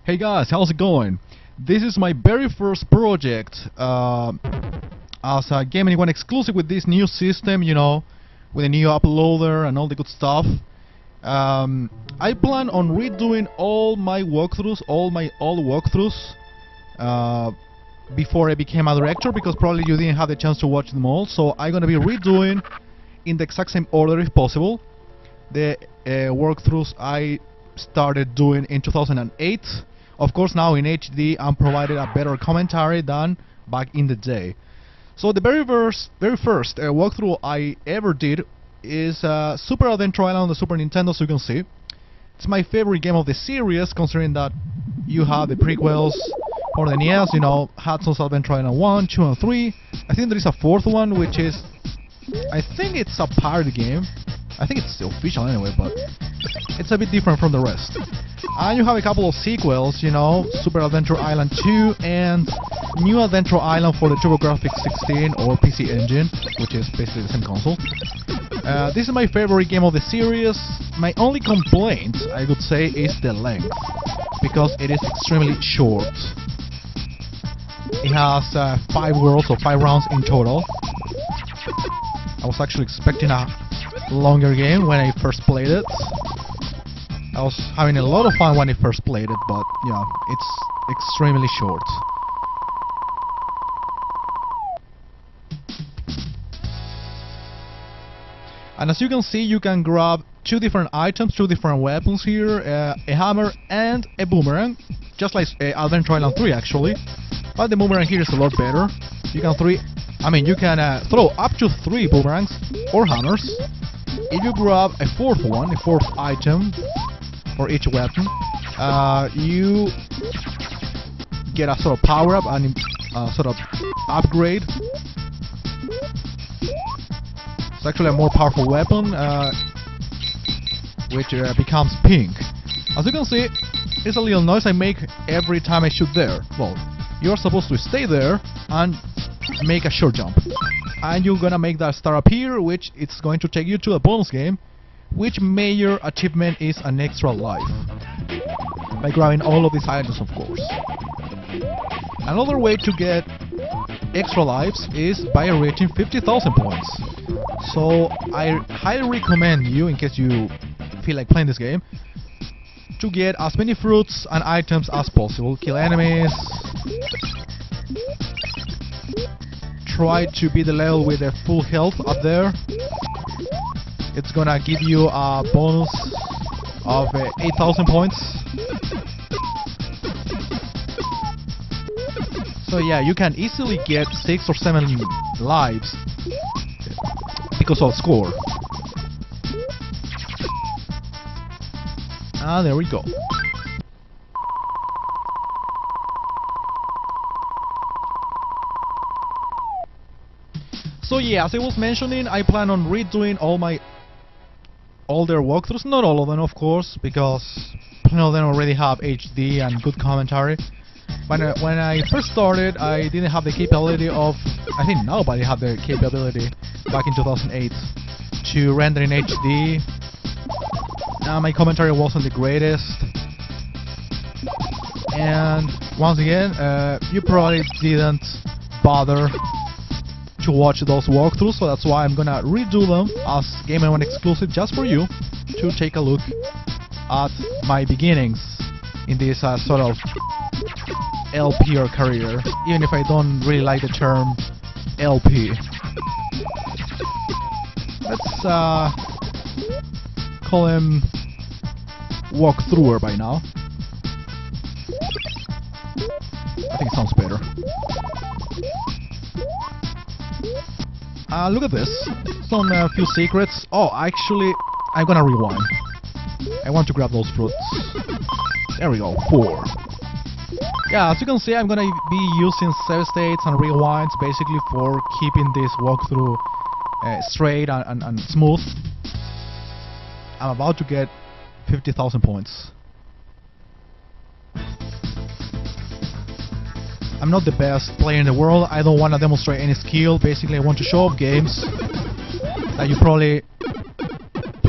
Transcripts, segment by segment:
Hey guys, how's it going? This is my very first project as a Game Anyone exclusive with this new system, with a new uploader and all the good stuff. I plan on redoing all my walkthroughs, all my old walkthroughs, before I became a director, because probably you didn't have the chance to watch them all. So I'm gonna be redoing in the exact same order if possible the walkthroughs I started doing in 2008. Of course, now in HD I'm provided a better commentary than back in the day. So the very first walkthrough I ever did is Super Adventure Island on the Super Nintendo, so you can see. It's my favorite game of the series, considering that you have the prequels for the NES, Hudson's Adventure Island 1, 2 and 3. I think there is a fourth one, which is... I think it's a pirate game. I think it's official anyway, but it's a bit different from the rest. And you have a couple of sequels, Super Adventure Island 2 and New Adventure Island for the TurboGrafx 16 or PC Engine, which is basically the same console. This is my favorite game of the series. My only complaint, I would say, is the length, because it is extremely short. It has 5 worlds or 5 rounds in total. I was actually expecting a longer game when I first played it. I was having a lot of fun when I first played it, but yeah, it's extremely short. And as you can see, you can grab 2 different items, 2 different weapons here, a hammer and a boomerang, just like Adventure Island 3 actually, but the boomerang here is a lot better. You can throw up to 3 boomerangs or hammers. If you grab a fourth item for each weapon, you get a sort of power up and sort of upgrade. It's actually a more powerful weapon, which becomes pink. As you can see, it's a little noise I make every time I shoot there. Well, you're supposed to stay there and make a short jump, and you're gonna make that star appear, which it's going to take you to a bonus game, which major achievement is an extra life, by grabbing all of these items, of course. Another way to get extra lives is by reaching 50,000 points. So I highly recommend you, in case you feel like playing this game, to get as many fruits and items as possible. Kill enemies, try to beat the level with a full health up there. It's gonna give you a bonus of 8,000 points. So yeah, you can easily get 6 or 7 lives because of score. Ah, there we go. So yeah, as I was mentioning, I plan on redoing all their walkthroughs. Not all of them, of course, because plenty of them already have HD and good commentary. When I first started, I didn't have the capability of... I think nobody had the capability back in 2008 to render in HD. My commentary wasn't the greatest. And once again, you probably didn't bother to watch those walkthroughs, so that's why I'm gonna redo them as Game & One exclusive, just for you to take a look at my beginnings in this sort of LP or career, even if I don't really like the term LP. Let's call him walkthrougher by now. I think it sounds better. Look at this. Some few secrets. Oh, actually, I'm gonna rewind. I want to grab those fruits. There we go. 4. Yeah, as you can see, I'm gonna be using save states and rewinds basically for keeping this walkthrough straight and smooth. I'm about to get 50,000 points. I'm not the best player in the world. I don't want to demonstrate any skill. Basically, I want to show off games that you probably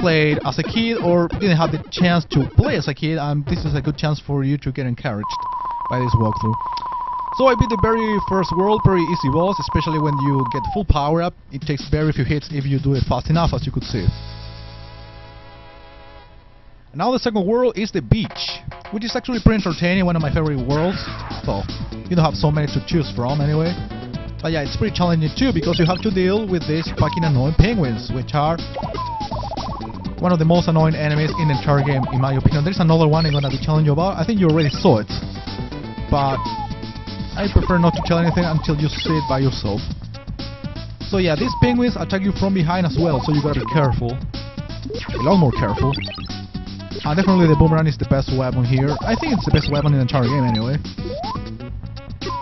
played as a kid or didn't have the chance to play as a kid, and this is a good chance for you to get encouraged by this walkthrough. So I beat the very first world, very easy boss, especially when you get full power up. It takes very few hits if you do it fast enough, as you could see. And now the second world is the beach, which is actually pretty entertaining, one of my favorite worlds. So you don't have so many to choose from anyway. But yeah, it's pretty challenging too, because you have to deal with these fucking annoying penguins, which are one of the most annoying enemies in the entire game, in my opinion. There's another one I'm gonna be telling you about. I think you already saw it, but I prefer not to tell anything until you see it by yourself. So yeah, these penguins attack you from behind as well, so you gotta be careful. A lot more careful. And definitely the boomerang is the best weapon here. I think it's the best weapon in the entire game anyway.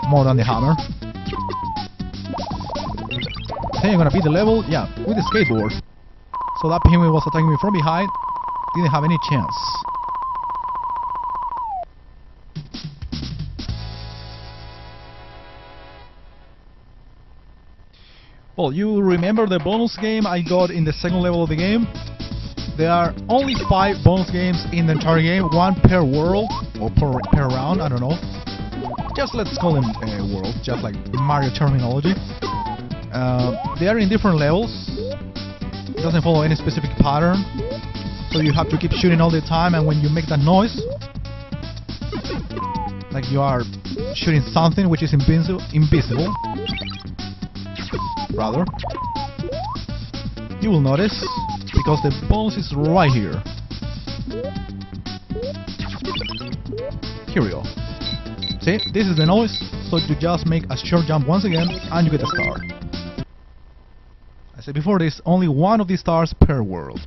More than the hammer. I think I'm gonna beat the level, yeah, with the skateboard. So that penguin was attacking me from behind, didn't have any chance. Well, you remember the bonus game I got in the second level of the game? There are only 5 bonus games in the entire game, 1 per world, or per round, I don't know. Just let's call them worlds, just like Mario terminology. They are in different levels. It doesn't follow any specific pattern, so you have to keep shooting all the time, and when you make that noise, like you are shooting something which is invisible, rather, you will notice, because the bonus is right here. Here we go. See, this is the noise, so you just make a short jump once again, and you get a star. I said before, there's only 1 of these stars per world.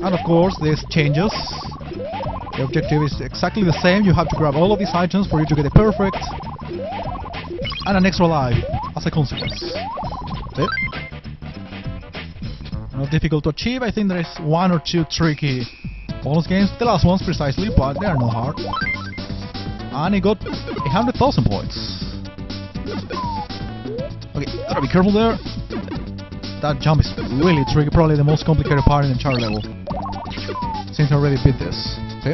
And of course, there's changes. The objective is exactly the same. You have to grab all of these items for you to get a perfect and an extra life as a consequence. See? Not difficult to achieve. I think there is 1 or 2 tricky bonus games. The last ones precisely, but they are not hard. And he got 100,000 points. Okay, gotta be careful there. That jump is really tricky, probably the most complicated part in the entire level, since I already beat this. See?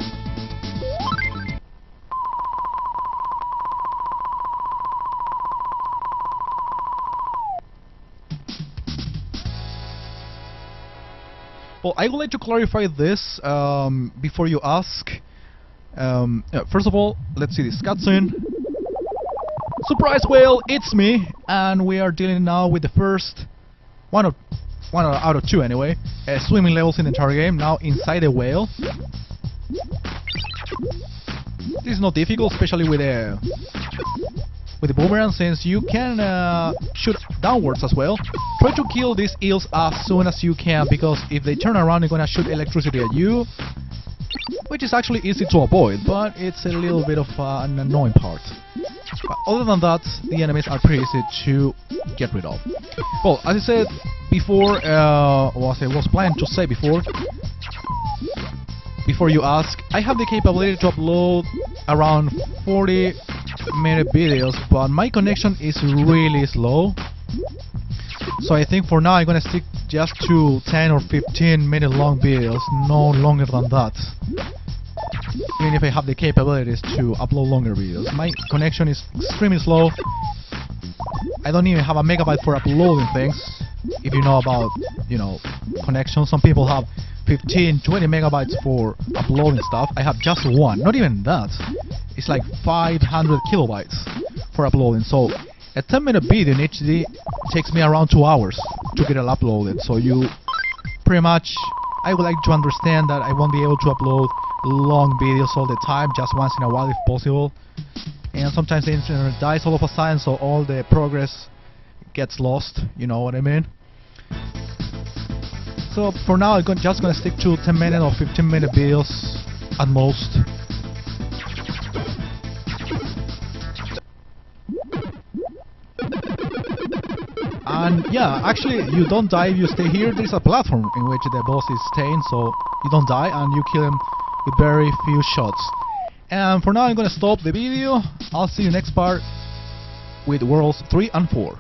Well, I would like to clarify this before you ask. Yeah, first of all, let's see this cutscene. Surprise whale, it's me, and we are dealing now with the first one out of 2 anyway, swimming levels in the entire game, now inside the whale. This is not difficult, especially with the boomerang, since you can shoot downwards as well. Try to kill these eels as soon as you can, because if they turn around they're gonna shoot electricity at you, which is actually easy to avoid, but it's a little bit of an annoying part. But other than that, the enemies are pretty easy to get rid of. Well, as I said before, or as I was planning to say before you ask, I have the capability to upload around 40-minute videos, but my connection is really slow. So I think for now I'm gonna stick just to 10 or 15-minute long videos, no longer than that. Even if I have the capabilities to upload longer videos. My connection is extremely slow. I don't even have a megabyte for uploading things. If you know about, connection, some people have 15, 20 megabytes for uploading stuff. I have just 1, not even that. It's like 500 kilobytes for uploading. So a 10-minute video in HD takes me around 2 hours to get it uploaded. So you pretty much, I would like to understand that I won't be able to upload long videos all the time, just once in a while if possible. And sometimes the internet dies all of a sudden, so all the progress gets lost, you know what I mean? So for now I'm just gonna stick to 10-minute or 15-minute videos at most. And yeah, actually you don't die if you stay here. There's a platform in which the boss is staying, so you don't die and you kill him with very few shots. And for now I'm gonna stop the video. I'll see you next part with Worlds 3 and 4.